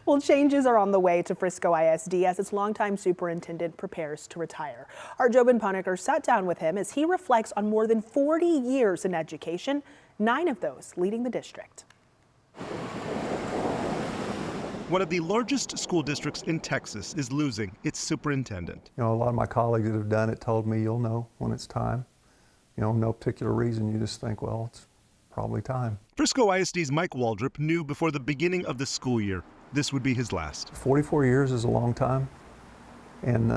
Well, changes are on the way to Frisco ISD as its longtime superintendent prepares to retire. Our Jobin Punecker sat down with him as he reflects on more than 40 years in education, 9 of those leading the district. One of the largest school districts in Texas is losing its superintendent. You know, a lot of my colleagues that have done it told me you'll know when it's time. You know, no particular reason. You just think, well, it's probably time. Frisco ISD's Mike Waldrip knew before the beginning of the school year this would be his last. 44 years is a long time, and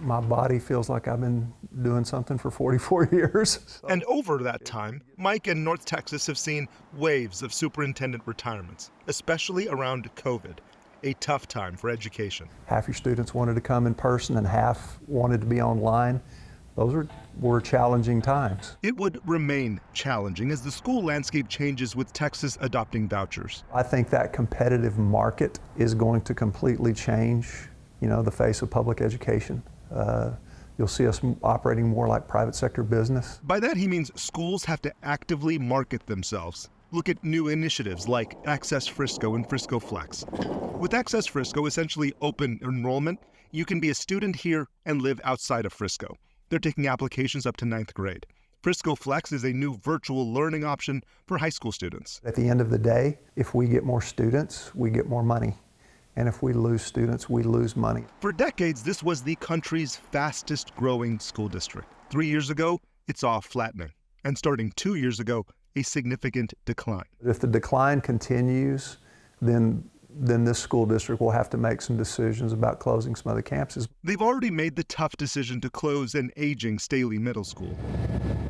my body feels like I've been doing something for 44 years. And over that time, Mike and North Texas have seen waves of superintendent retirements, especially around COVID, a tough time for education. Half your students wanted to come in person and half wanted to be online. Those were challenging times. It would remain challenging as the school landscape changes with Texas adopting vouchers. I think that competitive market is going to completely change, you know, the face of public education. You'll see us operating more like private sector business. By that he means schools have to actively market themselves. Look at new initiatives like Access Frisco and Frisco Flex. With Access Frisco, essentially open enrollment, you can be a student here and live outside of Frisco. They're taking applications up to 9th grade. Frisco Flex is a new virtual learning option for high school students. At the end of the day, if we get more students, we get more money. And if we lose students, we lose money. For decades, this was the country's fastest growing school district. 3 years ago, it saw a flattening. And starting 2 years ago, a significant decline. If the decline continues, then this school district will have to make some decisions about closing some other campuses. They've already made the tough decision to close an aging Staley Middle School.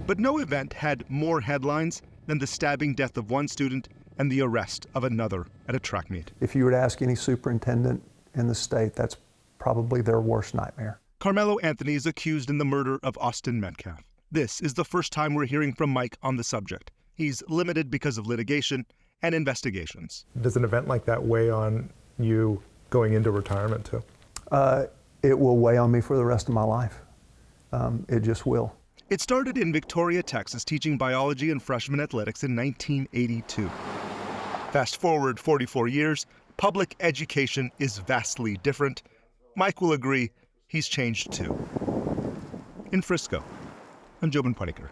But no event had more headlines than the stabbing death of one student and the arrest of another at a track meet. If you were to ask any superintendent in the state, that's probably their worst nightmare. Carmelo Anthony is accused in the murder of Austin Metcalf. This is the first time we're hearing from Mike on the subject. He's limited because of litigation and investigations. Does an event like that weigh on you going into retirement too? It will weigh on me for the rest of my life. It just will. It started in Victoria, Texas, teaching biology and freshman athletics in 1982. Fast forward 44 years, public education is vastly different. Mike will agree he's changed too. In Frisco, I'm Jobin Punecker.